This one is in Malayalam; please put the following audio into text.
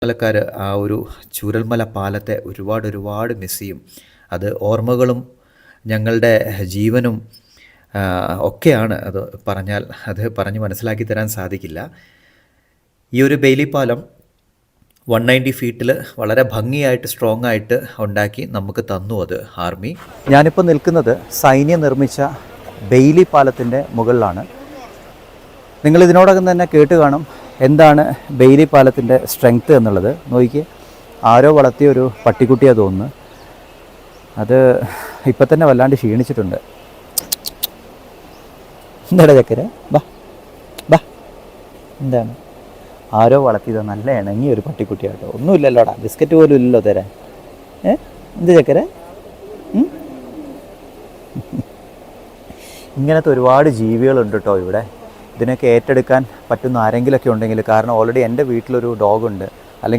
ചൂരൽമലക്കാർ ആ ഒരു ചൂരൽമല പാലത്തെ ഒരുപാട് മിസ് ചെയ്യും. അത് ഓർമ്മകളും ഞങ്ങളുടെ ജീവനും ഒക്കെയാണ്. അത് പറഞ്ഞ് മനസ്സിലാക്കി തരാൻ സാധിക്കില്ല. ഈ ഒരു ബെയിലി പാലം 190 ഫീറ്റിൽ വളരെ ഭംഗിയായിട്ട് സ്ട്രോങ് ആയിട്ട് ഉണ്ടാക്കി നമുക്ക് തന്നു അത് ആർമി. ഞാനിപ്പോൾ നിൽക്കുന്നത് സൈന്യം നിർമ്മിച്ച ബെയിലി പാലത്തിൻ്റെ മുകളിലാണ്. നിങ്ങൾ ഇതിനോടകം തന്നെ കേട്ട് കാണും എന്താണ് ബെയിലി പാലത്തിൻ്റെ സ്ട്രെങ്ത്ത് എന്നുള്ളത്. നോക്കിയേ, ആരോ വളർത്തിയ ഒരു പട്ടിക്കുട്ടിയാണ് തോന്നുന്നു. അത് ഇപ്പം തന്നെ വല്ലാണ്ട് ക്ഷീണിച്ചിട്ടുണ്ട്. എന്താടാ ചക്കര, ബാ ബാ, എന്താണ്? ആരോ വളർത്തിയത് നല്ല ഇണങ്ങിയ ഒരു പട്ടിക്കുട്ടിയാട്ടോ. ഒന്നുമില്ലല്ലോടാ, ബിസ്ക്കറ്റ് പോലും ഇല്ലല്ലോ തരാൻ. എന്ത് ചക്കര? ഇങ്ങനത്തെ ഒരുപാട് ജീവികളുണ്ട് കേട്ടോ ഇവിടെ. ഇതിനൊക്കെ ഏറ്റെടുക്കാൻ പറ്റുന്ന ആരെങ്കിലുമൊക്കെ ഉണ്ടെങ്കിൽ, കാരണം ഓൾറെഡി എൻ്റെ വീട്ടിലൊരു ഡോഗുണ്ട്.